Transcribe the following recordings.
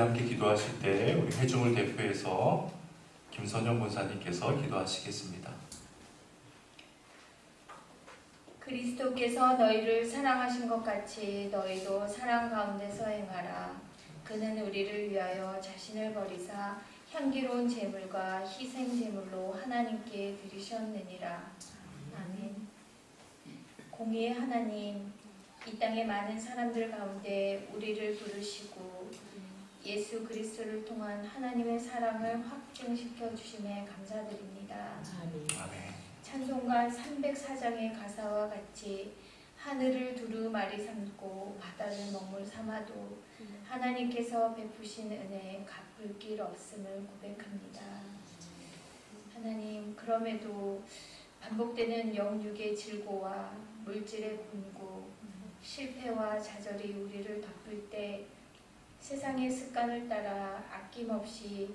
함께 기도하실 때 우리 회중을 대표해서 김선영 권사님께서 기도하시겠습니다. 그리스도께서 너희를 사랑하신 것 같이 너희도 사랑 가운데서 행하라. 그는 우리를 위하여 자신을 버리사 향기로운 제물과 희생 제물로 하나님께 드리셨느니라. 아멘. 공의의 하나님, 이 땅의 많은 사람들 가운데 우리를 부르시고 예수 그리스도를 통한 하나님의 사랑을 확증시켜 주심에 감사드립니다. 아멘. 찬송가 304장의 가사와 같이 하늘을 두루 마리 삼고 바다를 먹물 삼아도 하나님께서 베푸신 은혜에 갚을 길 없음을 고백합니다. 하나님, 그럼에도 반복되는 영육의 질고와 물질의 곤고, 실패와 좌절이 우리를 덮을 때 세상의 습관을 따라 아낌없이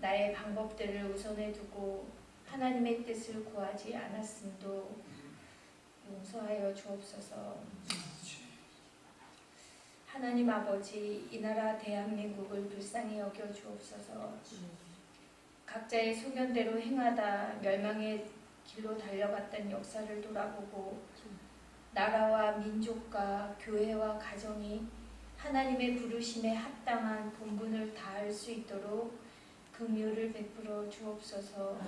나의 방법들을 우선에 두고 하나님의 뜻을 구하지 않았음도 용서하여 주옵소서. 하나님 아버지, 이 나라 대한민국을 불쌍히 여겨 주옵소서. 각자의 소견대로 행하다 멸망의 길로 달려갔던 역사를 돌아보고 나라와 민족과 교회와 가정이 하나님의 부르심에 합당한 본분을 다할 수 있도록 긍휼을 베풀어 주옵소서.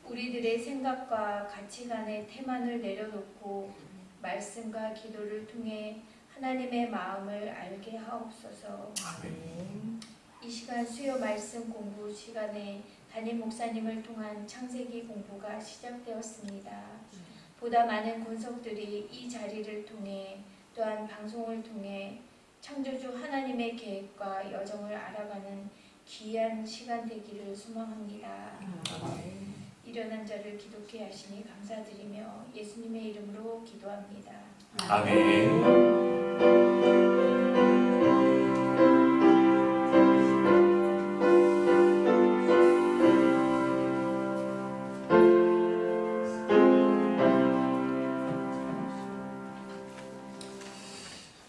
우리들의 생각과 가치관의 태만을 내려놓고 말씀과 기도를 통해 하나님의 마음을 알게 하옵소서. 이 시간 수요 말씀 공부 시간에 담임 목사님을 통한 창세기 공부가 시작되었습니다. 보다 많은 권속들이 이 자리를 통해 또한 방송을 통해 창조주 하나님의 계획과 여정을 알아가는 귀한 시간 되기를 소망합니다. 일어난 자를 기독케 하시니 감사드리며 예수님의 이름으로 기도합니다. 아멘.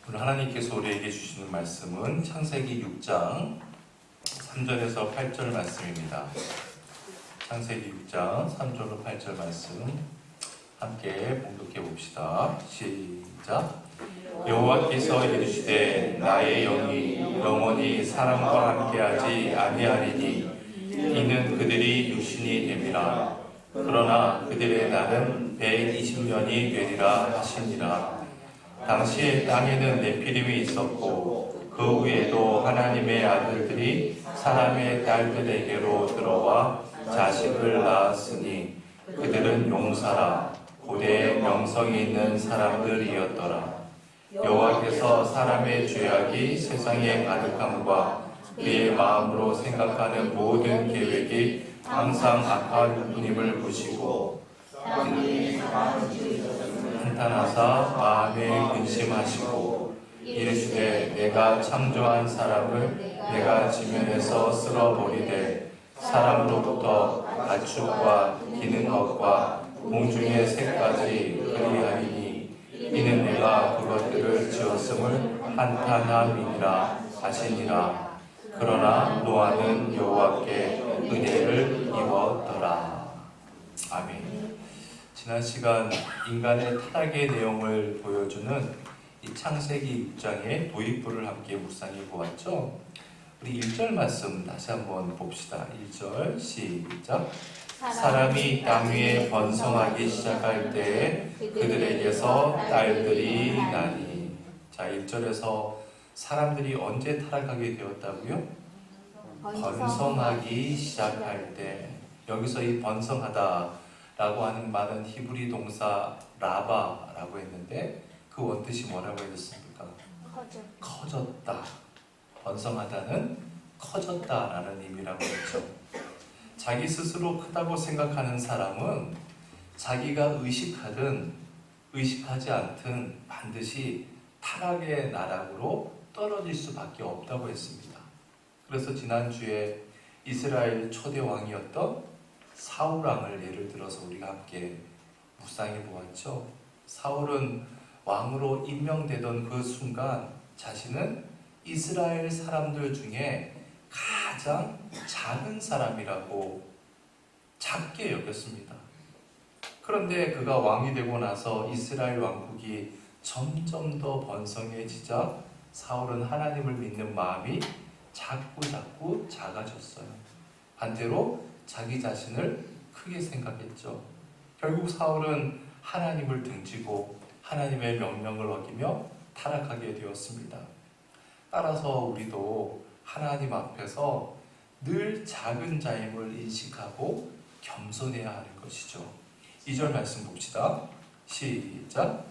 오늘 하나님께서 우리에게 주시는 말씀은 창세기 6장 3절에서 8절 말씀입니다. 창세기 6장 3절로 8절 말씀 함께 봉독해 봅시다. 시작. 여호와께서 이르시되 나의 영이 영원히 사람과 함께하지 아니하리니 이는 그들이 육신이 됨이라. 그러나 그들의 날은 120년이 되리라 하시니라. 당시에 땅에는 네피림이 있었고 그 후에도 하나님의 아들들이 사람의 딸들에게로 들어와 자식을 낳았으니 그들은 용사라 고대 명성이 있는 사람들이었더라. 여호와께서 사람의 죄악이 세상에 가득함과 그의 마음으로 생각하는 모든 계획이 항상 악한 뿐임을 보시고 한탄하사 마음에 근심하시고 이르시되 내가 창조한 사람을 내가 지면에서 쓸어버리되 사람으로부터 가축과 기는 것과 공중의 새까지 그리하리니 이는 내가 그것들을 지었음을 한탄함이니라 하시니라. 그러나 노아는 여호와께 은혜를 입었더라. 아멘. 지난 시간 인간의 타락의 내용을 보여주는 이 창세기 6장의 도입부를 함께 묵상해 보았죠. 우리 1절 말씀 다시 한번 봅시다. 1절 시작. 사람이 땅 위에 번성하기 시작할 때에 그들에게서 딸들이 나니. 자, 1절에서 사람들이 언제 타락하게 되었다고요? 번성하기 시작할 때. 여기서 이 번성하다 라고 하는 말은 히브리 동사 라바라고 했는데 그 원뜻이 뭐라고 했습니까? 커졌다. 번성하다는 커졌다라는 의미라고 했죠. 자기 스스로 크다고 생각하는 사람은 자기가 의식하든 의식하지 않든 반드시 타락의 나락으로 떨어질 수밖에 없다고 했습니다. 그래서 지난주에 이스라엘 초대 왕이었던 사울 왕을 예를 들어서 우리가 함께 묵상해 보았죠. 사울은 왕으로 임명되던 그 순간 자신은 이스라엘 사람들 중에 가장 작은 사람이라고 작게 여겼습니다. 그런데 그가 왕이 되고 나서 이스라엘 왕국이 점점 더 번성해지자 사울은 하나님을 믿는 마음이 자꾸 작아졌어요. 반대로 자기 자신을 크게 생각했죠. 결국 사울은 하나님을 등지고 하나님의 명령을 어기며 타락하게 되었습니다. 따라서 우리도 하나님 앞에서 늘 작은 자임을 인식하고 겸손해야 하는 것이죠. 2절 말씀 봅시다. 시작.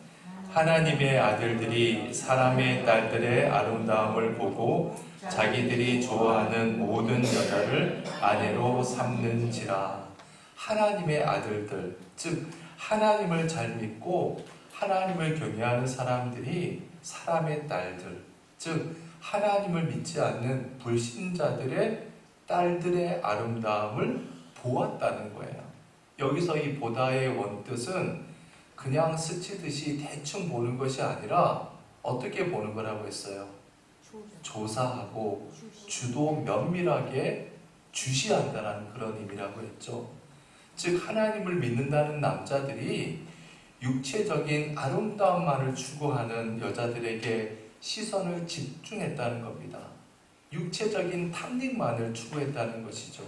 하나님의 아들들이 사람의 딸들의 아름다움을 보고 자기들이 좋아하는 모든 여자를 아내로 삼는지라. 하나님의 아들들, 즉 하나님을 잘 믿고 하나님을 경외하는 사람들이 사람의 딸들, 즉 하나님을 믿지 않는 불신자들의 딸들의 아름다움을 보았다는 거예요. 여기서 이 보다의 원뜻은 그냥 스치듯이 대충 보는 것이 아니라 어떻게 보는 거라고 했어요? 조사하고 주도 면밀하게 주시한다는 그런 의미라고 했죠. 즉 하나님을 믿는다는 남자들이 육체적인 아름다움만을 추구하는 여자들에게 시선을 집중했다는 겁니다. 육체적인 탐닉만을 추구했다는 것이죠.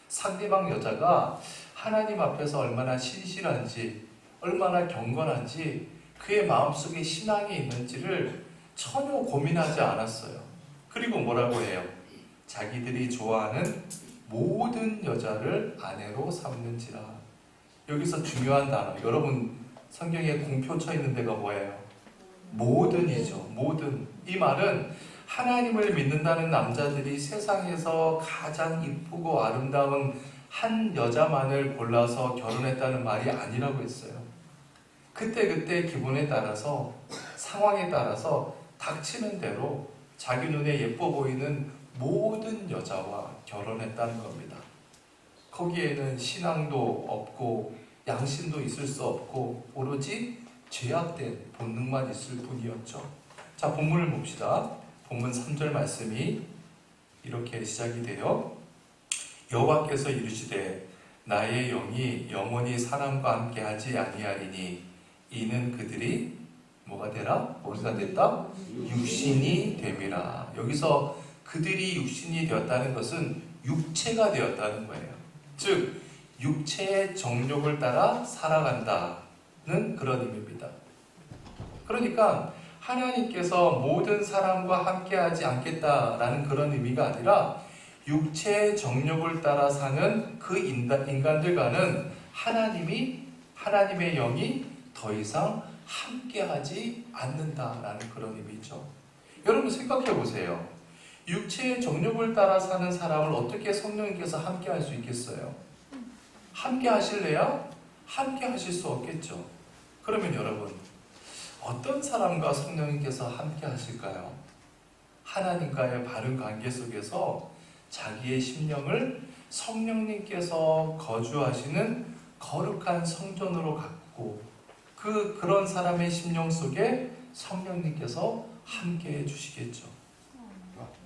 상대방 여자가 하나님 앞에서 얼마나 신실한지, 얼마나 경건한지, 그의 마음속에 신앙이 있는지를 전혀 고민하지 않았어요. 그리고 뭐라고 해요? 자기들이 좋아하는 모든 여자를 아내로 삼는지라. 여기서 중요한 단어, 여러분 성경에 공표 쳐 있는 데가 뭐예요? 모든이죠. 모든. 이 말은 하나님을 믿는다는 남자들이 세상에서 가장 이쁘고 아름다운 한 여자만을 골라서 결혼했다는 말이 아니라고 했어요. 그때 기분에 따라서, 상황에 따라서 닥치는 대로 자기 눈에 예뻐 보이는 모든 여자와 결혼했다는 겁니다. 거기에는 신앙도 없고 양심도 있을 수 없고 오로지 죄악된 본능만 있을 뿐이었죠. 자, 본문을 봅시다. 본문 3절 말씀이 이렇게 시작이 돼요. 여호와께서 이르시되 나의 영이 영원히 사람과 함께 하지 아니하리니 이는 그들이 뭐가 되라? 뭐가 됐다? 육신이 됨이라. 여기서 그들이 육신이 되었다는 것은 육체가 되었다는 거예요. 즉 육체의 정욕을 따라 살아간다는 그런 의미입니다. 그러니까 하나님께서 모든 사람과 함께하지 않겠다라는 그런 의미가 아니라 육체의 정욕을 따라 사는 그 인간들과는 하나님의 영이 더 이상 함께하지 않는다라는 그런 의미죠. 여러분 생각해 보세요. 육체의 정욕을 따라 사는 사람을 어떻게 성령님께서 함께할 수 있겠어요? 함께 하실래요? 함께 하실 수 없겠죠. 그러면 여러분 어떤 사람과 성령님께서 함께 하실까요? 하나님과의 바른 관계 속에서 자기의 심령을 성령님께서 거주하시는 거룩한 성전으로 갖고 그런 사람의 심령 속에 성령님께서 함께 해주시겠죠.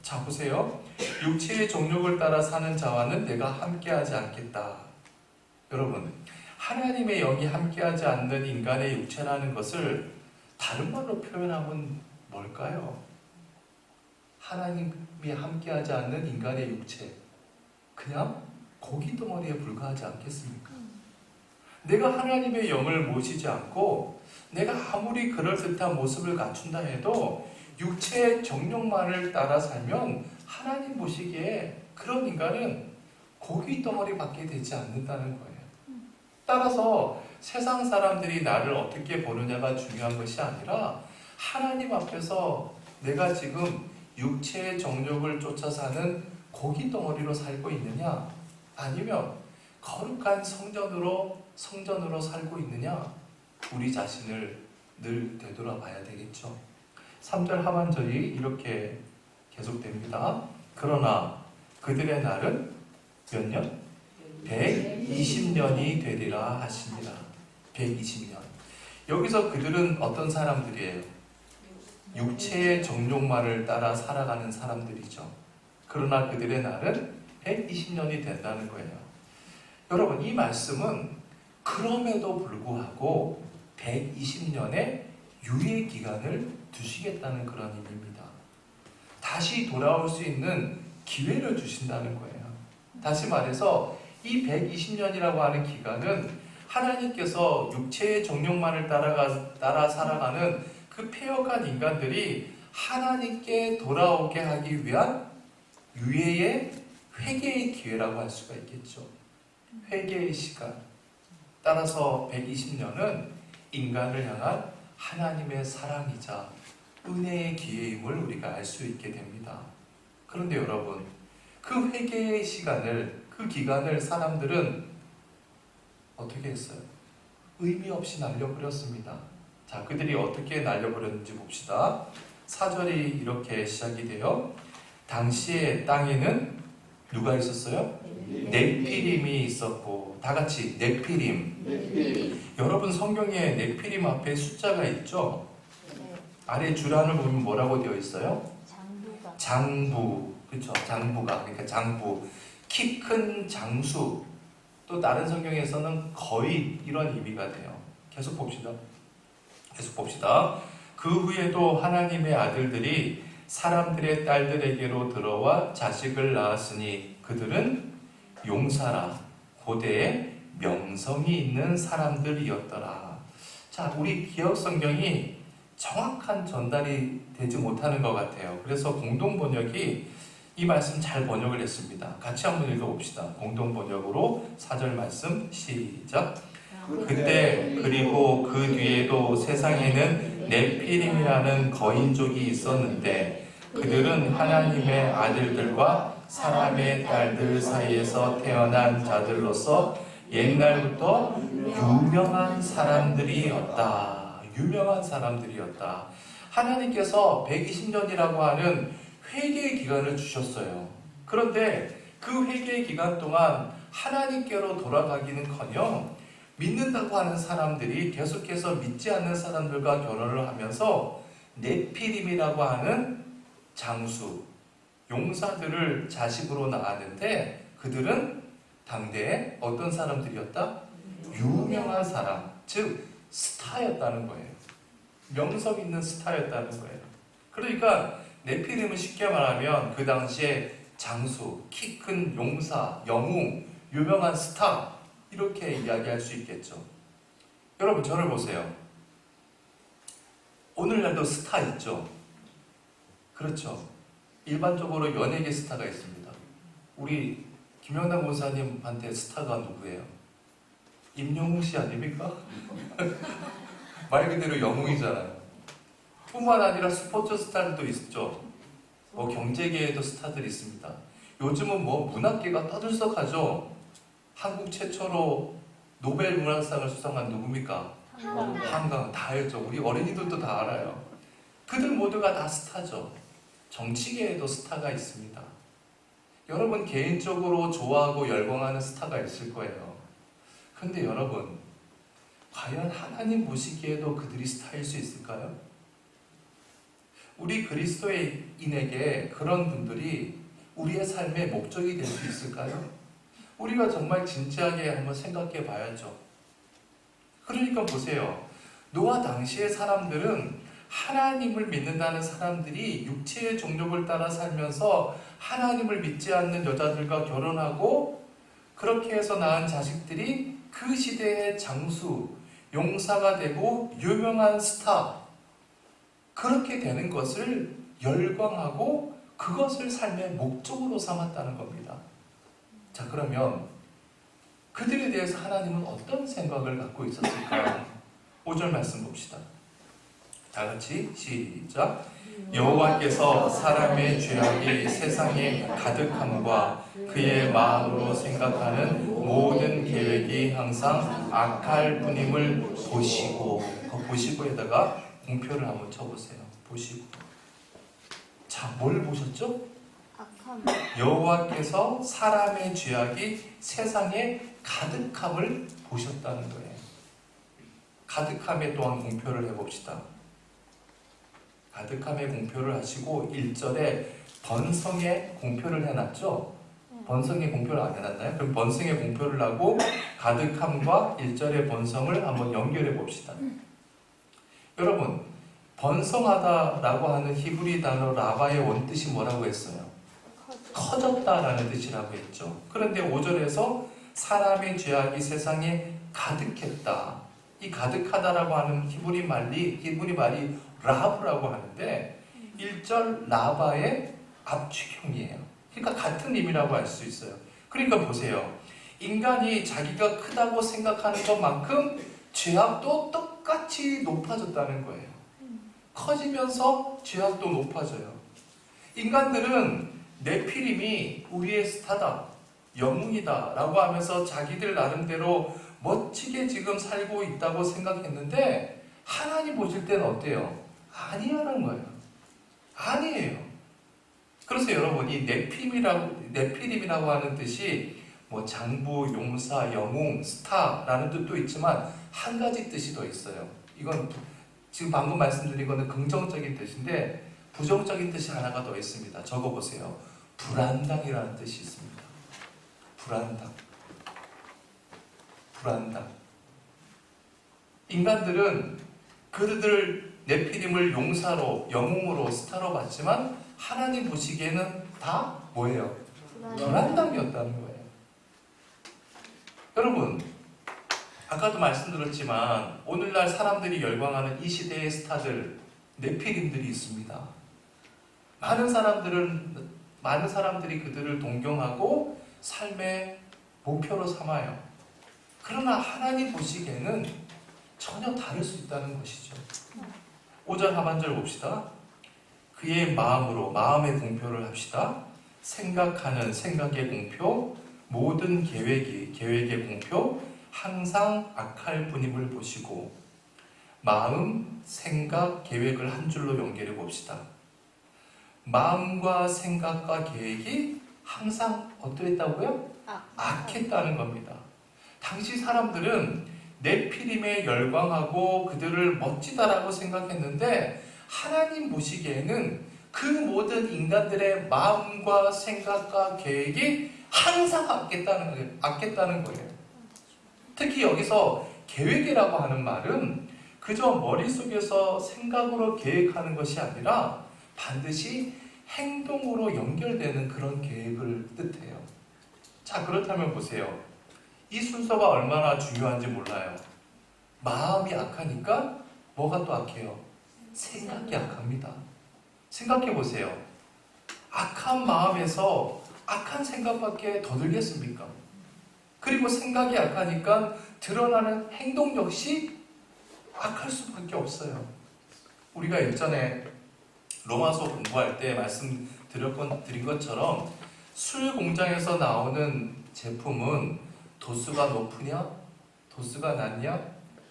자 보세요. 육체의 정욕을 따라 사는 자와는 내가 함께하지 않겠다. 여러분 하나님의 영이 함께하지 않는 인간의 육체라는 것을 다른 말로 표현하면 뭘까요? 하나님이 함께하지 않는 인간의 육체, 그냥 고기덩어리에 불과하지 않겠습니까? 내가 하나님의 영을 모시지 않고 내가 아무리 그럴듯한 모습을 갖춘다 해도 육체의 정욕만을 따라 살면 하나님 보시기에 그런 인간은 고기덩어리밖에 되지 않는다는 거예요. 따라서 세상 사람들이 나를 어떻게 보느냐가 중요한 것이 아니라 하나님 앞에서 내가 지금 육체의 정욕을 쫓아 사는 고기덩어리로 살고 있느냐 아니면 거룩한 성전으로 살고 있느냐 우리 자신을 늘 되돌아봐야 되겠죠. 3절 하반절이 이렇게 계속됩니다. 그러나 그들의 날은 몇 년? 120년이 되리라 하십니다. 120년. 여기서 그들은 어떤 사람들이에요? 육체의 정욕만을 따라 살아가는 사람들이죠. 그러나 그들의 날은 120년이 된다는 거예요. 여러분, 이 말씀은 그럼에도 불구하고 120년의 유예 기간을 두시겠다는 그런 의미입니다. 다시 돌아올 수 있는 기회를 주신다는 거예요. 다시 말해서 이 120년이라고 하는 기간은 하나님께서 육체의 정욕만을 따라 살아가는 그 폐역한 인간들이 하나님께 돌아오게 하기 위한 유예의 회개의 기회라고 할 수가 있겠죠. 회개의 시간. 따라서 120년은 인간을 향한 하나님의 사랑이자 은혜의 기회임을 우리가 알 수 있게 됩니다. 그런데 여러분, 그 회개의 시간을, 그 기간을 사람들은 어떻게 했어요? 의미 없이 날려버렸습니다. 자, 그들이 어떻게 날려버렸는지 봅시다. 4절이 이렇게 시작이 돼요. 당시에 땅에는 누가 있었어요? 넵피림이 있었고, 다 같이 넵피림. 여러분, 성경에 넵피림 앞에 숫자가 있죠? 아래 줄안을 보면 뭐라고 되어 있어요? 장부. 그렇죠? 장부가. 그러니까 장부. 키 큰 장수. 또 다른 성경에서는 거의 이런 의미가 돼요. 계속 봅시다. 그 후에도 하나님의 아들들이 사람들의 딸들에게로 들어와 자식을 낳았으니 그들은 용사라 고대에 명성이 있는 사람들이었더라. 자, 우리 기억 성경이 정확한 전달이 되지 못하는 것 같아요. 그래서 공동 번역이 이 말씀 잘 번역을 했습니다. 같이 한번 읽어봅시다. 공동 번역으로 4절 말씀 시작. 그때 그리고 그 뒤에도 세상에는 넵피림이라는 거인족이 있었는데 그들은 하나님의 아들들과 사람의 딸들 사이에서 태어난 자들로서 옛날부터 유명한 사람들이었다. 유명한 사람들이었다. 하나님께서 120년이라고 하는 회개의 기간을 주셨어요. 그런데 그 회개의 기간 동안 하나님께로 돌아가기는커녕 믿는다고 하는 사람들이 계속해서 믿지 않는 사람들과 결혼을 하면서 네피림이라고 하는 장수, 용사들을 자식으로 낳았는데 그들은 당대에 어떤 사람들이었다? 유명한 사람, 즉 스타였다는 거예요. 명성 있는 스타였다는 거예요. 그러니까 네피림은 쉽게 말하면 그 당시에 장수, 키 큰 용사, 영웅, 유명한 스타 이렇게 이야기할 수 있겠죠. 여러분, 저를 보세요. 오늘날도 스타 있죠? 그렇죠. 일반적으로 연예계 스타가 있습니다. 우리 김영남 권사님한테 스타가 누구예요? 임영웅 씨 아닙니까? 말 그대로 영웅이잖아요. 뿐만 아니라 스포츠 스타들도 있죠. 경제계에도 스타들이 있습니다. 요즘은 문학계가 떠들썩하죠. 한국 최초로 노벨 문학상을 수상한 누굽니까? 한강. 다 알죠. 우리 어린이들도 다 알아요. 그들 모두가 다 스타죠. 정치계에도 스타가 있습니다. 여러분 개인적으로 좋아하고 열광하는 스타가 있을 거예요. 그런데 여러분, 과연 하나님 보시기에도 그들이 스타일 수 있을까요? 우리 그리스도인에게 그런 분들이 우리의 삶의 목적이 될 수 있을까요? 우리가 정말 진지하게 한번 생각해 봐야죠. 그러니까 보세요. 노아 당시의 사람들은 하나님을 믿는다는 사람들이 육체의 정욕을 따라 살면서 하나님을 믿지 않는 여자들과 결혼하고 그렇게 해서 낳은 자식들이 그 시대의 장수, 용사가 되고 유명한 스타, 그렇게 되는 것을 열광하고 그것을 삶의 목적으로 삼았다는 겁니다. 자, 그러면 그들에 대해서 하나님은 어떤 생각을 갖고 있었을까요? 5절 말씀 봅시다. 다 같이 시작. 여호와께서 사람의 죄악이 세상에 가득함과 그의 마음으로 생각하는 모든 계획이 항상 악할 뿐임을 보시고, 그 보시고에다가 공표를 한번 쳐보세요. 보시고. 자, 뭘 보셨죠? 여호와께서 사람의 죄악이 세상에 가득함을 보셨다는 거예요. 가득함에 또한 공표를 해봅시다. 가득함의 공표를 하시고 1절에 번성의 공표를 해놨죠. 번성의 공표를 안 해놨나요? 그럼 번성의 공표를 하고 가득함과 1절의 번성을 한번 연결해 봅시다. 여러분, 번성하다라고 하는 히브리 단어 라바의 원뜻이 뭐라고 했어요? 커졌다라는 뜻이라고 했죠. 그런데 5절에서 사람의 죄악이 세상에 가득했다. 이 가득하다라고 하는 히브리 말이 라브라고 하는데 1절 라바의 압축형이에요. 그러니까 같은 의미라고 할 수 있어요. 그러니까 보세요. 인간이 자기가 크다고 생각하는 것만큼 죄악도 똑같이 높아졌다는 거예요. 커지면서 죄악도 높아져요. 인간들은 네피림이 우리의 스타다, 영웅이다 라고 하면서 자기들 나름대로 멋지게 지금 살고 있다고 생각했는데 하나님 보실 때는 어때요? 아니라는 거예요. 아니에요. 그래서 여러분 이 네피림이라고 하는 뜻이 뭐 장부, 용사, 영웅, 스타라는 뜻도 있지만 한 가지 뜻이 더 있어요. 이건 지금 방금 말씀드린 거는 긍정적인 뜻인데 부정적인 뜻이 하나가 더 있습니다. 적어보세요. 불안당이라는 뜻이 있습니다. 불안당. 인간들은 그들을 네피림을 용사로, 영웅으로, 스타로 봤지만 하나님 보시기에는 다 뭐예요? 불안당이었다는 거예요. 여러분, 아까도 말씀드렸지만 오늘날 사람들이 열광하는 이 시대의 스타들, 네피림들이 있습니다. 많은 사람들이 그들을 동경하고 삶의 목표로 삼아요. 그러나 하나님 보시기에는 전혀 다를 수 있다는 것이죠. 5절 하반절 봅시다. 그의 마음으로 마음의 공표를 합시다. 생각하는 생각의 공표, 모든 계획의 공표, 항상 악할 분임을 보시고 마음, 생각, 계획을 한 줄로 연결해 봅시다. 마음과 생각과 계획이 항상 어떠했다고요? 악했다는 겁니다. 당시 사람들은 네피림에 열광하고 그들을 멋지다라고 생각했는데 하나님 보시기에는 그 모든 인간들의 마음과 생각과 계획이 항상 악했다는 거예요. 특히 여기서 계획이라고 하는 말은 그저 머릿속에서 생각으로 계획하는 것이 아니라 반드시 행동으로 연결되는 그런 계획을 뜻해요. 자, 그렇다면 보세요. 이 순서가 얼마나 중요한지 몰라요. 마음이 악하니까 뭐가 또 악해요? 생각이 악합니다. 생각해 보세요. 악한 마음에서 악한 생각밖에 더 들겠습니까? 그리고 생각이 악하니까 드러나는 행동 역시 악할 수밖에 없어요. 우리가 예전에 로마서 공부할 때 말씀드린 것처럼 술 공장에서 나오는 제품은 도수가 높으냐? 도수가 낮냐?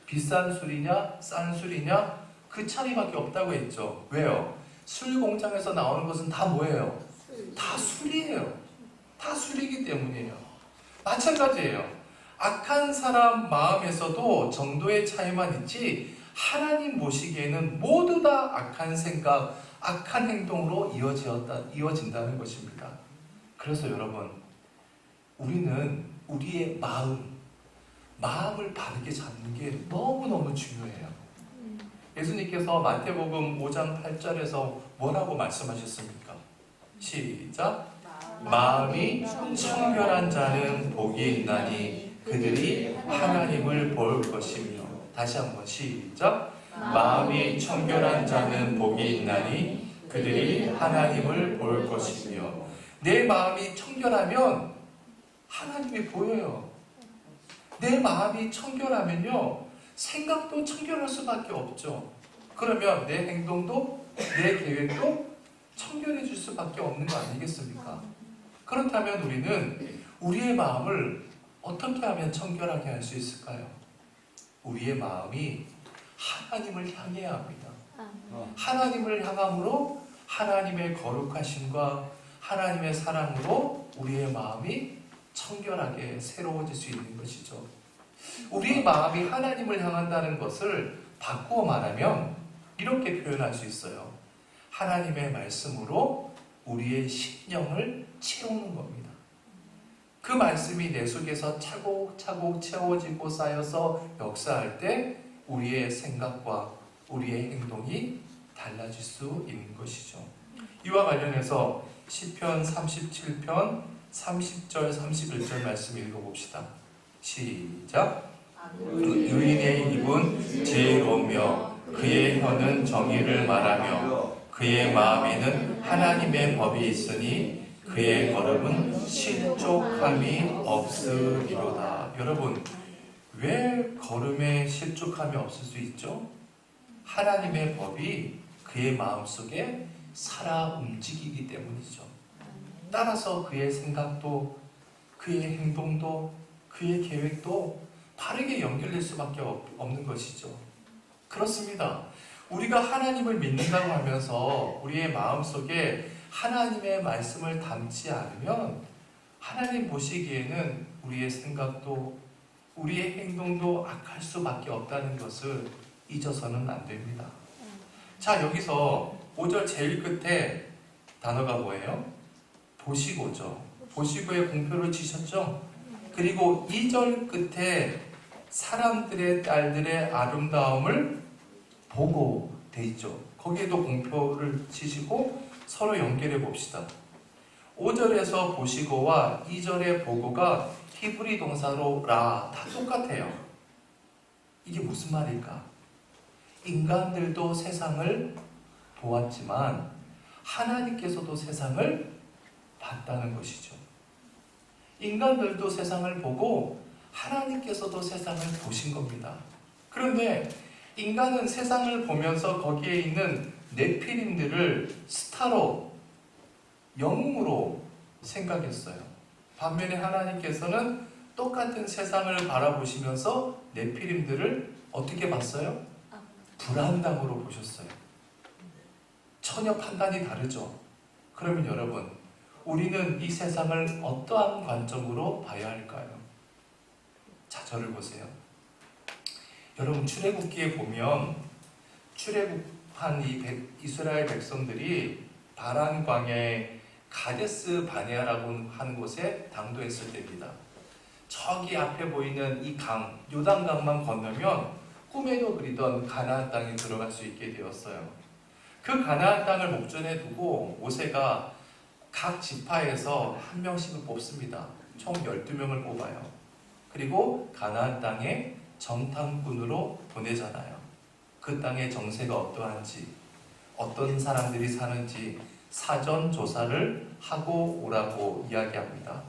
비싼 술이냐? 싼 술이냐? 그 차이밖에 없다고 했죠. 왜요? 술 공장에서 나오는 것은 다 뭐예요? 다 술이에요. 다 술이기 때문이에요. 마찬가지예요. 악한 사람 마음에서도 정도의 차이만 있지 하나님 보시기에는 모두 다 악한 생각, 악한 행동으로 이어진다는 것입니다. 그래서 여러분, 우리는 우리의 마음을 바르게 잡는 게 너무너무 중요해요. 예수님께서 마태복음 5장 8절에서 뭐라고 말씀하셨습니까? 시작! 마음이 청결한 자는 복이 있나니 그들이 하나님을 볼 것이며. 다시 한번 시작! 마음이 청결한 자는 복이 있나니 그들이 하나님을 볼 것이며. 내 마음이 청결하면 하나님이 보여요. 내 마음이 청결하면요, 생각도 청결할 수밖에 없죠. 그러면 내 행동도 내 계획도 청결해질 수밖에 없는 거 아니겠습니까? 그렇다면 우리는 우리의 마음을 어떻게 하면 청결하게 할 수 있을까요? 우리의 마음이 하나님을 향해야 합니다. 하나님을 향함으로 하나님의 거룩하심과 하나님의 사랑으로 우리의 마음이 청결하게 새로워질 수 있는 것이죠. 우리의 마음이 하나님을 향한다는 것을 바꾸어 말하면 이렇게 표현할 수 있어요. 하나님의 말씀으로 우리의 심령을 채우는 겁니다. 그 말씀이 내 속에서 차곡차곡 채워지고 쌓여서 역사할 때 우리의 생각과 우리의 행동이 달라질 수 있는 것이죠. 이와 관련해서 시편 37편 30절 31절 말씀 읽어봅시다. 시작. 의인의 입은 지혜로우며 그의 혀는 정의를 말하며 그의 마음에는 하나님의 법이 있으니 그의 걸음은 실족함이 없으리로다. 여러분, 왜 걸음에 실족함이 없을 수 있죠? 하나님의 법이 그의 마음속에 살아 움직이기 때문이죠. 따라서 그의 생각도 그의 행동도 그의 계획도 바르게 연결될 수밖에 없는 것이죠. 그렇습니다. 우리가 하나님을 믿는다고 하면서 우리의 마음속에 하나님의 말씀을 담지 않으면 하나님 보시기에는 우리의 생각도 우리의 행동도 악할 수밖에 없다는 것을 잊어서는 안 됩니다. 자, 여기서 5절 제일 끝에 단어가 뭐예요? 보시고죠. 보시고의 공표를 치셨죠? 그리고 2절 끝에 사람들의 딸들의 아름다움을 보고 돼 있죠. 거기에도 공표를 치시고 서로 연결해 봅시다. 5절에서 보시고와 2절의 보고가 히브리 동사로 라, 다 똑같아요. 이게 무슨 말일까? 인간들도 세상을 보았지만 하나님께서도 세상을 봤다는 것이죠. 인간들도 세상을 보고 하나님께서도 세상을 보신 겁니다. 그런데 인간은 세상을 보면서 거기에 있는 네피림들을 스타로, 영웅으로 생각했어요. 반면에 하나님께서는 똑같은 세상을 바라보시면서 네피림들을 어떻게 봤어요? 불안당으로 보셨어요. 전혀 판단이 다르죠. 그러면 여러분, 우리는 이 세상을 어떠한 관점으로 봐야 할까요? 자, 저를 보세요. 여러분, 출애굽기에 보면 출애굽한 이스라엘 백성들이 바란 광야에 가데스 바네아라고 하는 곳에 당도했을 때입니다. 저기 앞에 보이는 이 강, 요단강만 건너면 꿈에도 그리던 가나안 땅에 들어갈 수 있게 되었어요. 그 가나안 땅을 목전에 두고 모세가 각 지파에서 한 명씩을 뽑습니다. 총 12명을 뽑아요. 그리고 가나안 땅에 정탐꾼으로 보내잖아요. 그 땅의 정세가 어떠한지, 어떤 사람들이 사는지 사전 조사를 하고 오라고 이야기합니다.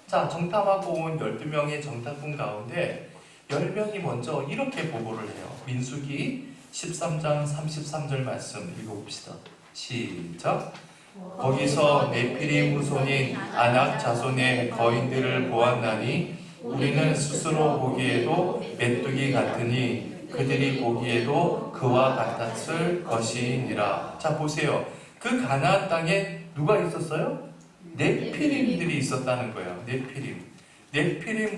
자, 정탐하고 온 12명의 정탐꾼 가운데 10명이 먼저 이렇게 보고를 해요. 민수기 13장 33절 말씀 읽어봅시다. 시작. 거기서 네피림 후손인 아낙 자손의 거인들을 보았나니 우리는 스스로 보기에도 메뚜기 같으니 그들이 보기에도 그와 같았을 것이니라. 자, 보세요. 그 가나안 땅에 누가 있었어요? 네피림들이 있었다는 거예요. 네피림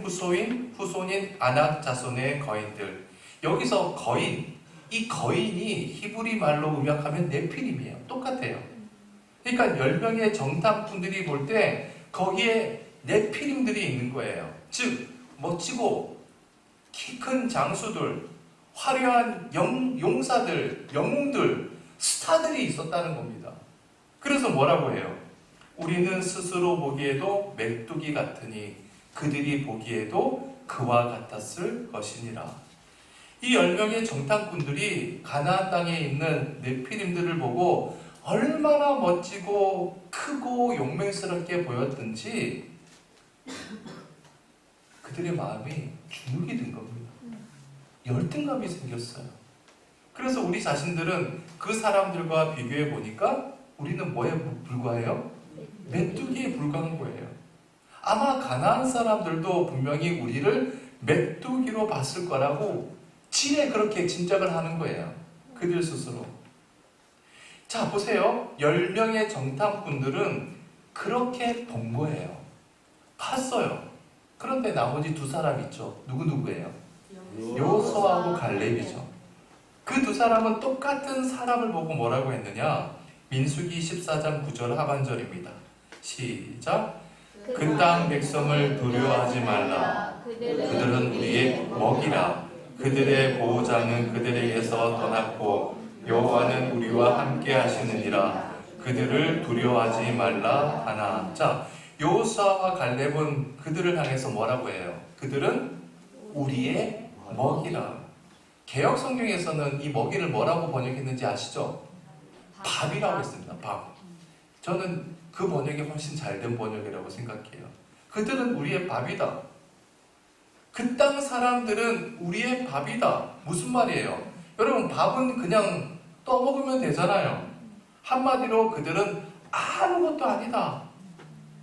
후손인 아낙 자손의 거인들. 여기서 거인, 이 거인이 히브리 말로 음역하면 네피림이에요. 똑같아요. 그러니까 10명의 정탐꾼들이 볼 때 거기에 네피림들이 있는 거예요. 즉 멋지고 키 큰 장수들, 화려한 용사들, 영웅들, 스타들이 있었다는 겁니다. 그래서 뭐라고 해요? 우리는 스스로 보기에도 메뚜기 같으니 그들이 보기에도 그와 같았을 것이니라. 이 10명의 정탐꾼들이 가나안 땅에 있는 네피림들을 보고 얼마나 멋지고 크고 용맹스럽게 보였든지 그들의 마음이 주눅이 든 겁니다. 열등감이 생겼어요. 그래서 우리 자신들은 그 사람들과 비교해 보니까 우리는 뭐에 불과해요? 메뚜기에 불과한 거예요. 아마 가나안 사람들도 분명히 우리를 메뚜기로 봤을 거라고 지레 그렇게 짐작을 하는 거예요. 그들 스스로. 자, 보세요. 10명의 정탐꾼들은 그렇게 본 거예요. 봤어요. 그런데 나머지 두 사람 있죠. 누구예요? 여호수아하고 갈렙이죠. 그 두 사람은 똑같은 사람을 보고 뭐라고 했느냐? 민수기 14장 9절 하반절입니다. 시작. 그 땅 백성을 두려워하지 말라. 그들은 우리의 먹이라. 그들의 보호자는 그들에게서 떠났고 여호와는 우리와 함께 하시느니라. 그들을 두려워하지 말라 하나. 자, 여호수아와 갈렙은 그들을 향해서 뭐라고 해요? 그들은 우리의 먹이라. 개역 성경에서는 이 먹이를 뭐라고 번역했는지 아시죠? 밥이라고 했습니다. 밥. 저는 그 번역이 훨씬 잘된 번역이라고 생각해요. 그들은 우리의 밥이다. 그 땅 사람들은 우리의 밥이다. 무슨 말이에요? 여러분, 밥은 그냥 떠먹으면 되잖아요. 한마디로 그들은 아무것도 아니다.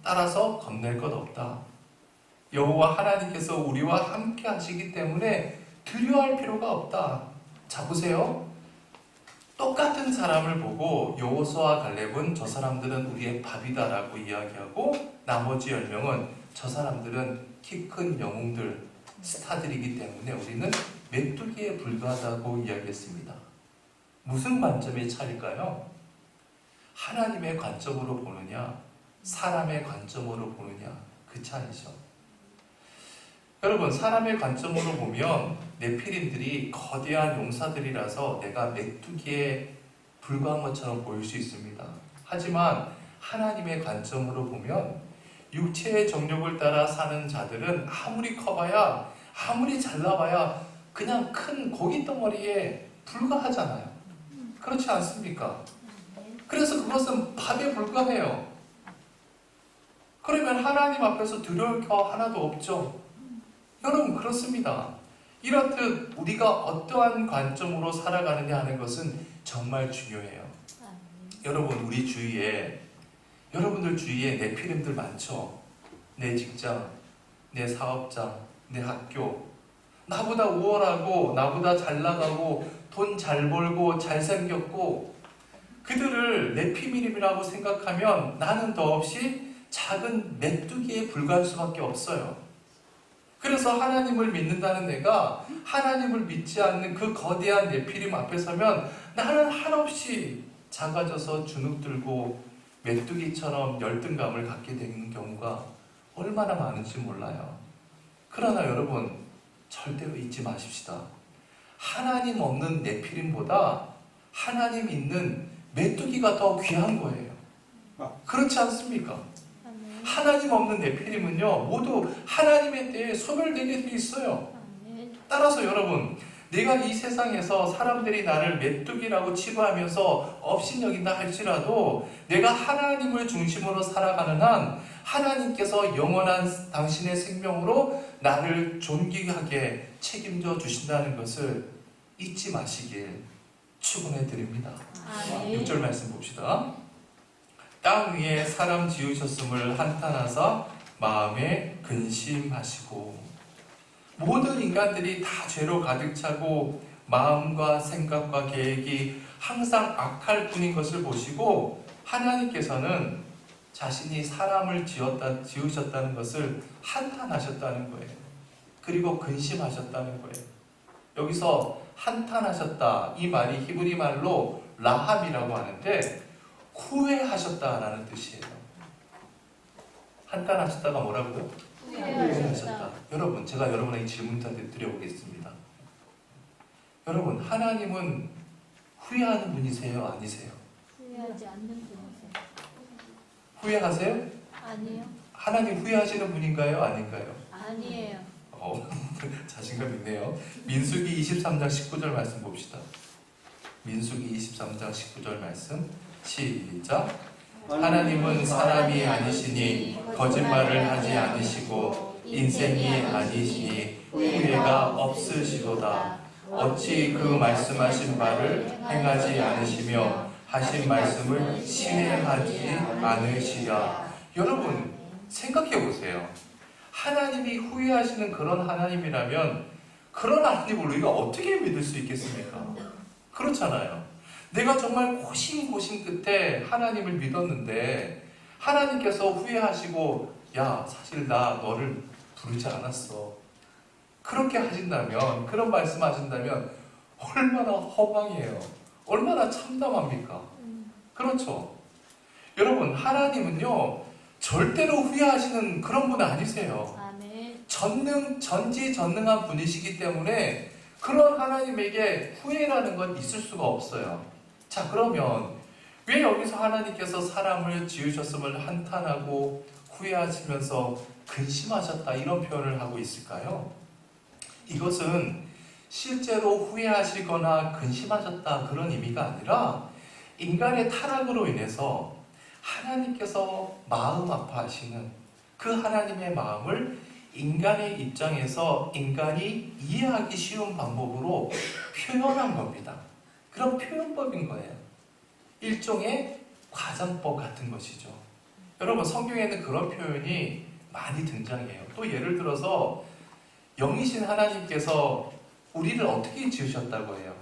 따라서 겁낼 것 없다. 여호와 하나님께서 우리와 함께 하시기 때문에 두려워할 필요가 없다. 자, 보세요. 똑같은 사람을 보고 여호수아와 갈렙은 저 사람들은 우리의 밥이다라고 이야기하고 나머지 10명은 저 사람들은 키 큰 영웅들, 스타들이기 때문에 우리는 메뚜기에 불과하다고 이야기했습니다. 무슨 관점의 차이일까요? 하나님의 관점으로 보느냐, 사람의 관점으로 보느냐, 그 차이죠. 여러분, 사람의 관점으로 보면 네피림들이 거대한 용사들이라서 내가 메뚜기에 불과한 것처럼 보일 수 있습니다. 하지만 하나님의 관점으로 보면 육체의 정욕을 따라 사는 자들은 아무리 커봐야, 아무리 잘나봐야 그냥 큰 고깃덩어리에 불과하잖아요. 그렇지 않습니까? 그래서 그것은 밥에 불과해요. 그러면 하나님 앞에서 두려울 거 하나도 없죠. 여러분, 그렇습니다. 이렇듯 우리가 어떠한 관점으로 살아가느냐 하는 것은 정말 중요해요. 여러분, 우리 주위에, 여러분들 주위에 네피림들 많죠? 내 직장, 내 사업장, 내 학교, 나보다 우월하고 나보다 잘 나가고 돈 잘 벌고 잘생겼고, 그들을 네피림이라고 생각하면 나는 더없이 작은 메뚜기에 불과할 수밖에 없어요. 그래서 하나님을 믿는다는 내가 하나님을 믿지 않는 그 거대한 네피림 앞에 서면 나는 한없이 작아져서 주눅들고 메뚜기처럼 열등감을 갖게 되는 경우가 얼마나 많은지 몰라요. 그러나 여러분, 절대로 잊지 마십시다. 하나님 없는 네피림보다 하나님 있는 메뚜기가 더 귀한 거예요. 그렇지 않습니까? 하나님 없는 네피림은요, 모두 하나님의 때에 소멸되게 돼 있어요. 따라서 여러분, 내가 이 세상에서 사람들이 나를 메뚜기라고 치부하면서 업신여긴다 할지라도 내가 하나님을 중심으로 살아가는 한 하나님께서 영원한 당신의 생명으로 나를 존귀하게 책임져 주신다는 것을 잊지 마시길 축원해 드립니다. 6절 말씀 봅시다. 땅 위에 사람 지으셨음을 한탄하사 마음에 근심하시고. 모든 인간들이 다 죄로 가득 차고 마음과 생각과 계획이 항상 악할 뿐인 것을 보시고 하나님께서는 자신이 사람을 지으셨다는 것을 한탄하셨다는 거예요. 그리고 근심하셨다는 거예요. 여기서 한탄하셨다, 이 말이 히브리 말로 라함이라고 하는데 후회하셨다라는 뜻이에요. 한탄하셨다가 뭐라고요? 후회하셨다. 여러분, 제가 여러분에게 질문을 드려보겠습니다. 여러분, 하나님은 후회하는 분이세요? 아니세요? 후회하지 않는 분이세요. 후회하세요? 아니요. 하나님 후회하시는 분인가요? 아닌가요? 아니에요. 자신감 있네요. 민수기 23장 19절 말씀 봅시다. 민수기 23장 19절 말씀 시작. 하나님은 사람이 아니시니 거짓말을 하지 않으시고 인생이 아니시니 후회가 없으시도다. 어찌 그 말씀하신 바를 행하지 않으시며 하신 말씀을 실행하지 않으시랴. 여러분, 생각해 보세요. 하나님이 후회하시는 그런 하나님이라면 그런 하나님을 우리가 어떻게 믿을 수 있겠습니까? 그렇잖아요. 내가 정말 고심 끝에 하나님을 믿었는데 하나님께서 후회하시고 야, 사실 나 너를 부르지 않았어. 그렇게 하신다면, 그런 말씀하신다면 얼마나 허망이에요. 얼마나 참담합니까? 그렇죠. 여러분, 하나님은요, 절대로 후회하시는 그런 분은 아니세요. 아멘. 전지전능한 분이시기 때문에 그런 하나님에게 후회라는 건 있을 수가 없어요. 자, 그러면 왜 여기서 하나님께서 사람을 지으셨음을 한탄하고 후회하시면서 근심하셨다 이런 표현을 하고 있을까요? 이것은 실제로 후회하시거나 근심하셨다 그런 의미가 아니라 인간의 타락으로 인해서 하나님께서 마음 아파하시는 그 하나님의 마음을 인간의 입장에서 인간이 이해하기 쉬운 방법으로 표현한 겁니다. 그런 표현법인 거예요. 일종의 과장법 같은 것이죠. 여러분, 성경에는 그런 표현이 많이 등장해요. 또 예를 들어서 영이신 하나님께서 우리를 어떻게 지으셨다고 해요?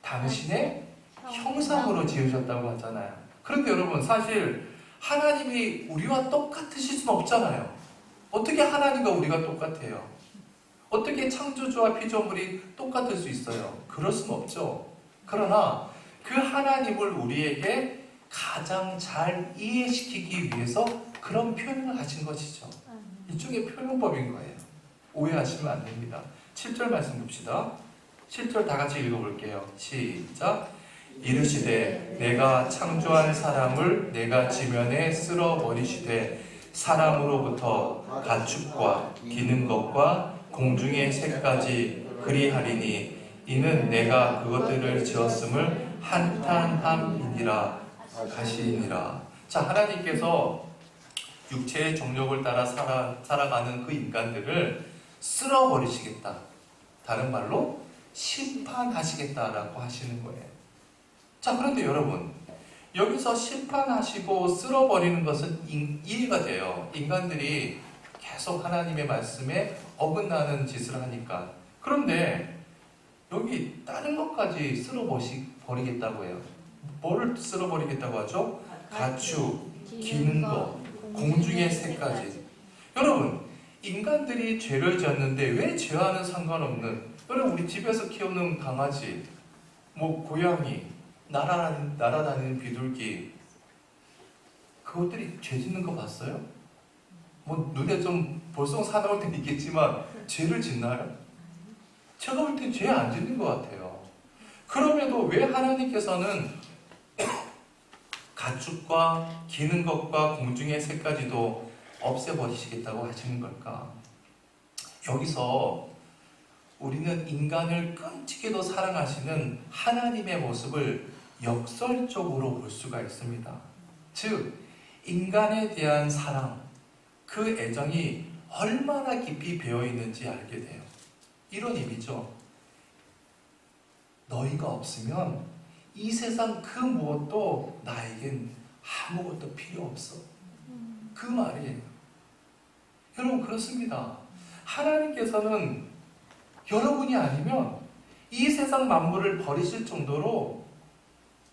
당신의 형상으로 지으셨다고 하잖아요. 그런데 여러분, 사실 하나님이 우리와 똑같으실 수는 없잖아요. 어떻게 하나님과 우리가 똑같아요? 어떻게 창조주와 피조물이 똑같을 수 있어요? 그럴 수는 없죠. 그러나 그 하나님을 우리에게 가장 잘 이해시키기 위해서 그런 표현을 하신 것이죠. 일종의 표현법인 거예요. 오해하시면 안 됩니다. 7절 말씀 봅시다. 7절 다 같이 읽어볼게요. 시작. 이르시되 내가 창조한 사람을 내가 지면에 쓸어버리시되 사람으로부터 가축과 기는 것과 공중의 새까지 그리하리니 이는 내가 그것들을 지었음을 한탄함이니라 하시니라. 자, 하나님께서 육체의 정욕을 따라 살아가는 그 인간들을 쓸어버리시겠다. 다른 말로 심판하시겠다라고 하시는 거예요. 자, 그런데 여러분, 여기서 심판하시고 쓸어버리는 것은 이해가 돼요. 인간들이 계속 하나님의 말씀에 어긋나는 짓을 하니까. 그런데 여기 다른 것까지 쓸어버리겠다고 해요. 뭐를 쓸어버리겠다고 하죠? 가축, 기는 것, 공중의 새까지. 여러분, 인간들이 죄를 지었는데 왜 죄와는 상관없는, 여러분, 우리 집에서 키우는 강아지, 고양이, 날아다니는 비둘기, 그것들이 죄 짓는 거 봤어요? 눈에 좀 볼썽 사나울 때는 있겠지만 죄를 짓나요? 제가 볼 땐 죄 안 짓는 것 같아요. 그럼에도 왜 하나님께서는 가축과 기는 것과 공중의 새까지도 없애버리시겠다고 하시는 걸까? 여기서 우리는 인간을 끔찍이도 사랑하시는 하나님의 모습을 역설적으로 볼 수가 있습니다. 즉, 인간에 대한 사랑, 그 애정이 얼마나 깊이 배어 있는지 알게 돼요. 이런 의미죠. 너희가 없으면 이 세상 그 무엇도 나에겐 아무것도 필요 없어. 그 말이에요. 여러분, 그렇습니다. 하나님께서는 여러분이 아니면 이 세상 만물을 버리실 정도로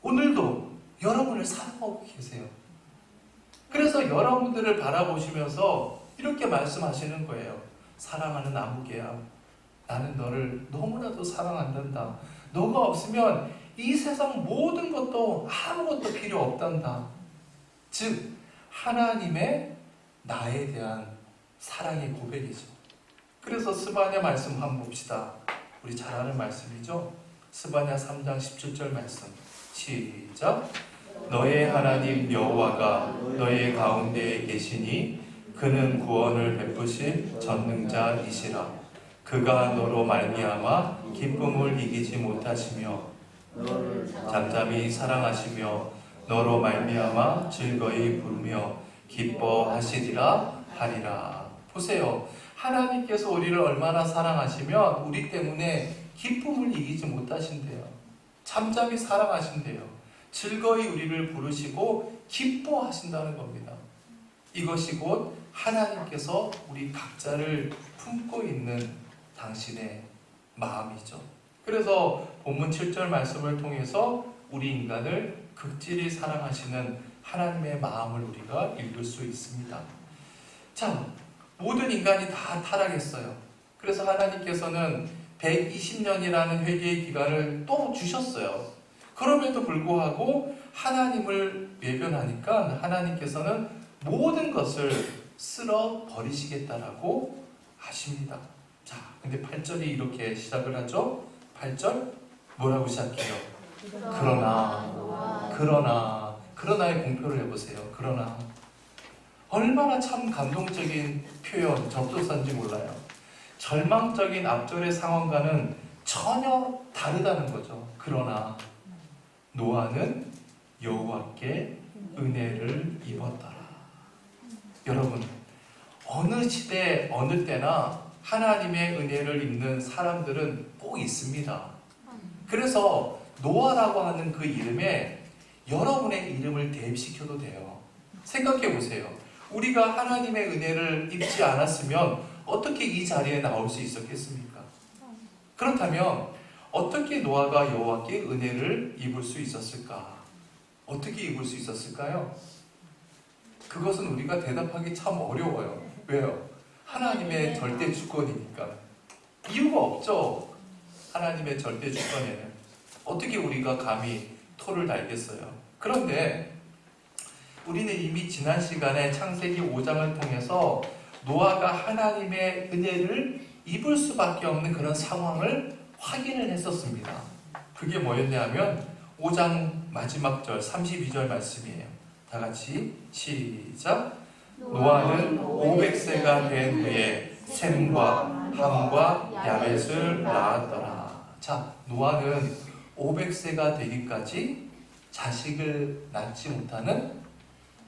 오늘도 여러분을 사랑하고 계세요. 그래서 여러분들을 바라보시면서 이렇게 말씀하시는 거예요. 사랑하는 아무개야, 나는 너를 너무나도 사랑한단다. 너가 없으면 이 세상 모든 것도 아무것도 필요 없단다. 즉, 하나님의 나에 대한 사랑의 고백이죠. 그래서 스바냐 말씀 한번 봅시다. 우리 잘 아는 말씀이죠. 스바냐 3장 17절 말씀 시작. 너의 하나님 여호와가 너의 가운데에 계시니 그는 구원을 베푸실 전능자이시라. 그가 너로 말미암아 기쁨을 이기지 못하시며 잠잠히 사랑하시며 너로 말미암아 즐거이 부르며 기뻐하시리라 하리라. 보세요. 하나님께서 우리를 얼마나 사랑하시면 우리 때문에 기쁨을 이기지 못하신대요. 잠잠히 사랑하신대요. 즐거이 우리를 부르시고 기뻐하신다는 겁니다. 이것이 곧 하나님께서 우리 각자를 품고 있는 당신의 마음이죠. 그래서 본문 7절 말씀을 통해서 우리 인간을 극진히 사랑하시는 하나님의 마음을 우리가 읽을 수 있습니다. 자, 모든 인간이 다 타락했어요. 그래서 하나님께서는 120년이라는 회개의 기간을 또 주셨어요. 그럼에도 불구하고 하나님을 외면하니까 하나님께서는 모든 것을 쓸어 버리시겠다라고 하십니다. 자, 근데 8절이 이렇게 시작을 하죠. 8절 뭐라고 시작해요? 그러나의 공표를 해보세요. 그러나 얼마나 참 감동적인 표현, 접속사인지 몰라요. 절망적인 앞절의 상황과는 전혀 다르다는 거죠. 그러나 노아는 여호와께 은혜를 입었더라. 여러분, 어느 시대 어느 때나 하나님의 은혜를 입는 사람들은 꼭 있습니다. 그래서 노아라고 하는 그 이름에 여러분의 이름을 대입시켜도 돼요. 생각해 보세요. 우리가 하나님의 은혜를 입지 않았으면 어떻게 이 자리에 나올 수 있었겠습니까? 그렇다면 어떻게 노아가 여호와께 은혜를 입을 수 있었을까? 어떻게 입을 수 있었을까요? 그것은 우리가 대답하기 참 어려워요. 왜요? 하나님의 절대 주권이니까. 이유가 없죠. 하나님의 절대 주권에는 어떻게 우리가 감히 토를 달겠어요? 그런데 우리는 이미 지난 시간에 창세기 5장을 통해서 노아가 하나님의 은혜를 입을 수밖에 없는 그런 상황을 확인을 했었습니다. 그게 뭐였냐면 5장 마지막 절 32절 말씀이에요. 다 같이 시작. 노아는 500세가 된 후에 셈과 함과 야벳을 낳았더라. 자, 노아는 500세가 되기까지 자식을 낳지 못하는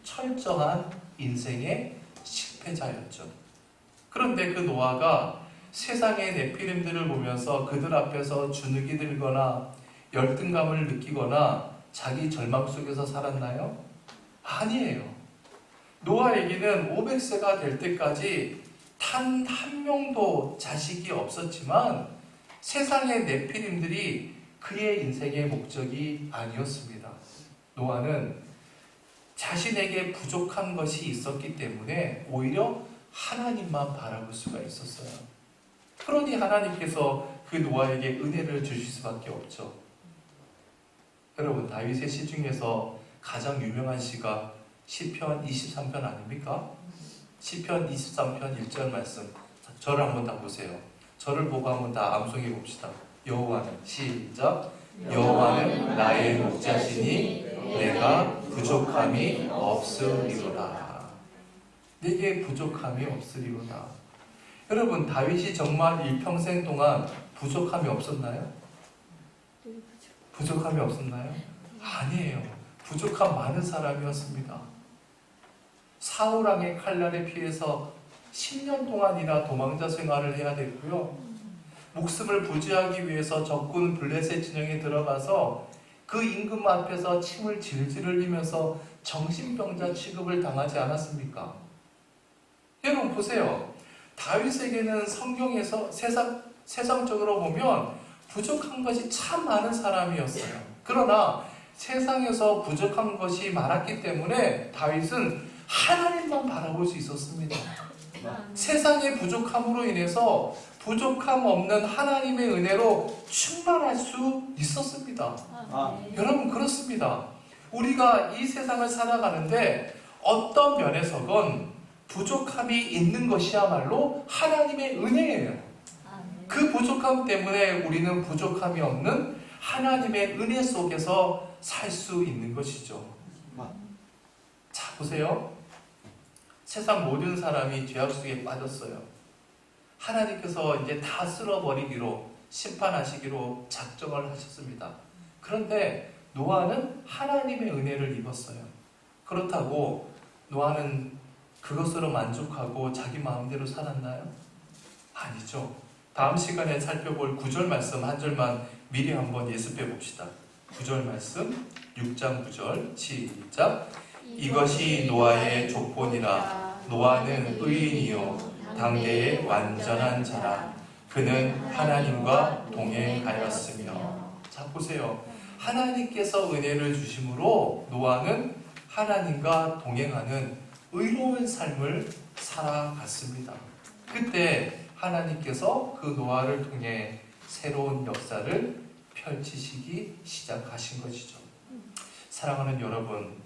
철저한 인생의 실패자였죠. 그런데 그 노아가 세상의 네피림들을 보면서 그들 앞에서 주눅이 들거나 열등감을 느끼거나 자기 절망 속에서 살았나요? 아니에요. 노아에게는 500세가 될 때까지 단 한 명도 자식이 없었지만 세상의 네피림들이 그의 인생의 목적이 아니었습니다. 노아는 자신에게 부족한 것이 있었기 때문에 오히려 하나님만 바라볼 수가 있었어요. 그러니 하나님께서 그 노아에게 은혜를 주실 수밖에 없죠. 여러분, 다윗의 시 중에서 가장 유명한 시가 시편 23편 아닙니까? 시편 23편 1절 말씀. 저를 한번 다 보세요. 저를 보고 한번 다 암송해 봅시다. 여호와는 시작. 여호와는 나의 목자시니 내가 부족함이 없으리로다. 내게 부족함이 없으리로다. 여러분, 다윗이 정말 일평생 동안 부족함이 없었나요? 부족함이 없었나요? 아니에요. 부족함 많은 사람이었습니다. 사울왕의 칼날에 피해서 10년 동안이나 도망자 생활을 해야 됐고요. 목숨을 부지하기 위해서 적군 블레셋 진영에 들어가서 그 임금 앞에서 침을 질질 흘리면서 정신병자 취급을 당하지 않았습니까? 여러분 보세요. 다윗에게는 성경에서 세상적으로 보면 부족한 것이 참 많은 사람이었어요. 그러나 세상에서 부족한 것이 많았기 때문에 다윗은 하나님만 바라볼 수 있었습니다. 세상의 부족함으로 인해서 부족함 없는 하나님의 은혜로 충만할 수 있었습니다. 여러분 그렇습니다. 우리가 이 세상을 살아가는데 어떤 면에서건 부족함이 있는 것이야말로 하나님의 은혜예요. 그 부족함 때문에 우리는 부족함이 없는 하나님의 은혜 속에서 살 수 있는 것이죠. 자, 보세요. 세상 모든 사람이 죄악 속에 빠졌어요. 하나님께서 이제 다 쓸어버리기로 심판하시기로 작정을 하셨습니다. 그런데 노아는 하나님의 은혜를 입었어요. 그렇다고 노아는 그것으로 만족하고 자기 마음대로 살았나요? 아니죠. 다음 시간에 살펴볼 9절 말씀 한 절만 미리 한번 예습해 봅시다. 9절 말씀 6장 9절 시작. 이것이 노아의 족본이라. 노아는 의인이요 당대의 완전한 자라. 그는 하나님과 동행하였으며. 자 보세요. 하나님께서 은혜를 주심으로 노아는 하나님과 동행하는 의로운 삶을 살아갔습니다. 그때 하나님께서 그 노아를 통해 새로운 역사를 펼치시기 시작하신 것이죠. 사랑하는 여러분,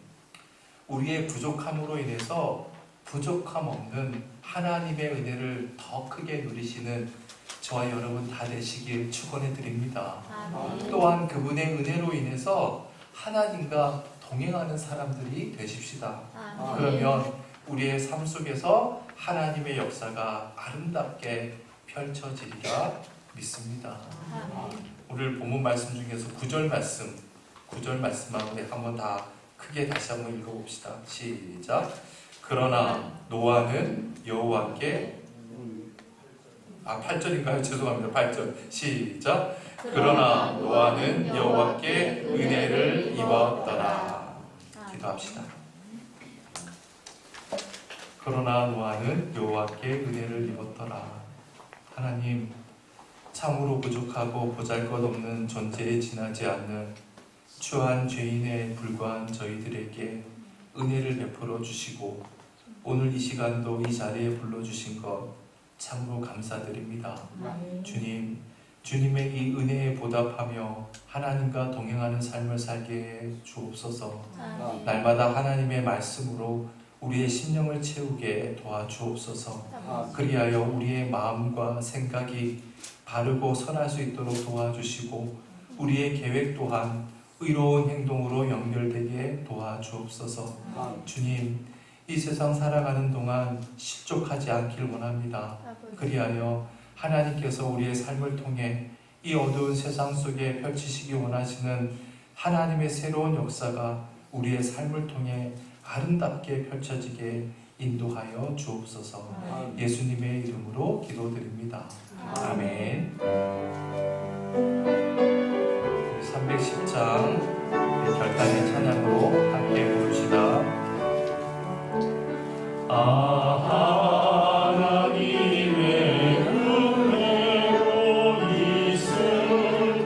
우리의 부족함으로 인해서 부족함 없는 하나님의 은혜를 더 크게 누리시는 저와 여러분 다 되시길 축원해 드립니다. 아멘. 또한 그분의 은혜로 인해서 하나님과 동행하는 사람들이 되십시다. 아멘. 그러면 우리의 삶 속에서 하나님의 역사가 아름답게 펼쳐지리라 믿습니다. 아멘. 오늘 본문 말씀 중에서 9절 말씀하고 한번 다 크게 다시 한번 읽어봅시다. 시작. 그러나 노아는 여호와께 8절인가요? 죄송합니다. 8절 시작. 그러나 노아는 여호와께 은혜를 입었더라. 기도합시다. 그러나 노아는 여호와께 은혜를 입었더라. 하나님, 참으로 부족하고 보잘것없는 존재에 지나지 않는 추한 죄인에 불과한 저희들에게 은혜를 베풀어 주시고 오늘 이 시간도 이 자리에 불러주신 것 참으로 감사드립니다. 주님, 주님의 이 은혜에 보답하며 하나님과 동행하는 삶을 살게 해 주옵소서. 아멘. 날마다 하나님의 말씀으로 우리의 심령을 채우게 도와주옵소서. 그리하여 우리의 마음과 생각이 바르고 선할 수 있도록 도와주시고 우리의 계획 또한 의로운 행동으로 연결되게 도와주옵소서. 주님, 이 세상 살아가는 동안 실족하지 않길 원합니다. 그리하여 하나님께서 우리의 삶을 통해 이 어두운 세상 속에 펼치시기 원하시는 하나님의 새로운 역사가 우리의 삶을 통해 아름답게 펼쳐지게 인도하여 주옵소서. 예수님의 이름으로 기도드립니다. 아멘. 310장 결단의 찬양으로 함께 부릅시다. 하나님의 은혜로 있을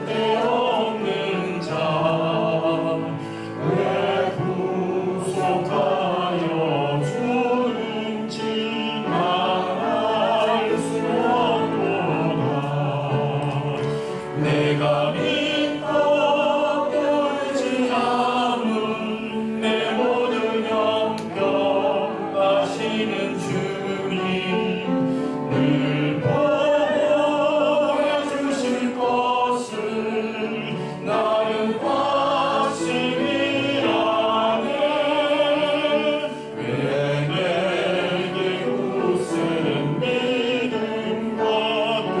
데 없는 자 왜 구속하여 주는지 알 수 없도다. 내가 믿고 의지함은 내 모든 형편하시는 주님 늘 보호해 주실 것을 나는 확실히 아네. 왜 내게 굳센 믿음과 또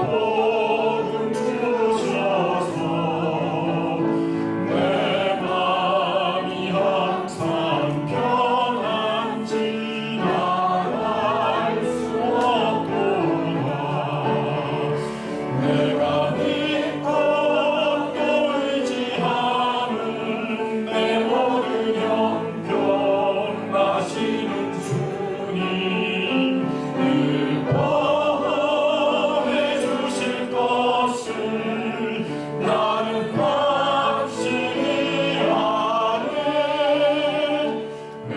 복음 주셔서 내 마음이 항상 편한지 난 알 수 없도다. 내가 믿고 또 의지하는 내 모든 형편하시는 주님 늘 보호해 주실 것을 나는 확실히 아네. 왜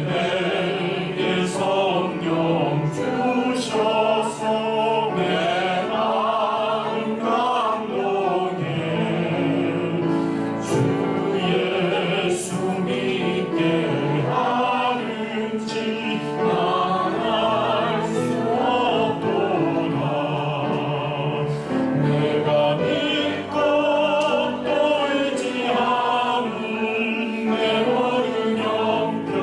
내게 성령 주셔서 내 마음 감동해 주 예수 믿게 하는지 난 알 수 없도다. 내가 믿고 또 의지하는 내 모든 형편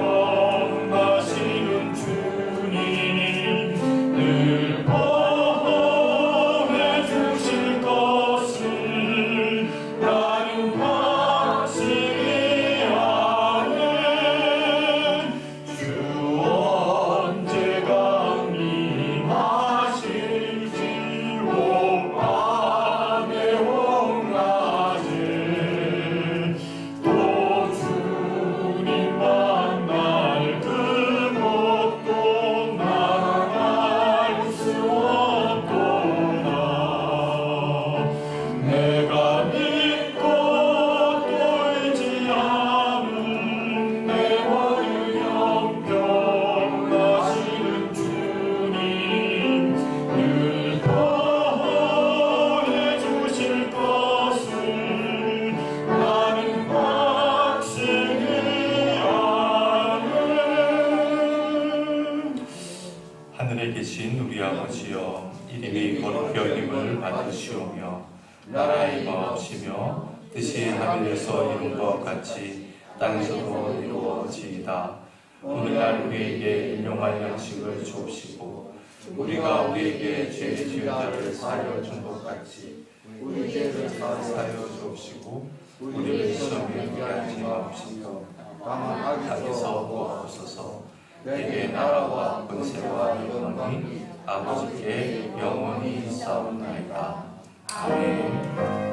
계신 우리 아버지여, 이름이 거룩히 여김을 받으시오며 나라의 마옵시며 뜻이 하늘에서 이룬 것 같이 땅에서도 이루어지이다. 오늘날 우리에게 일용할 양식을 주옵시고 우리가 우리에게 죄 지은 자를 사하여 준 것 같이 우리 죄를 사하여 주옵시고 우리를 시험에 들게 하지 마옵시고 다만 악에서 구하옵소서. 내게 나라와 권세와 영광이 아버지께 영원히 있사옵나이다. 아멘.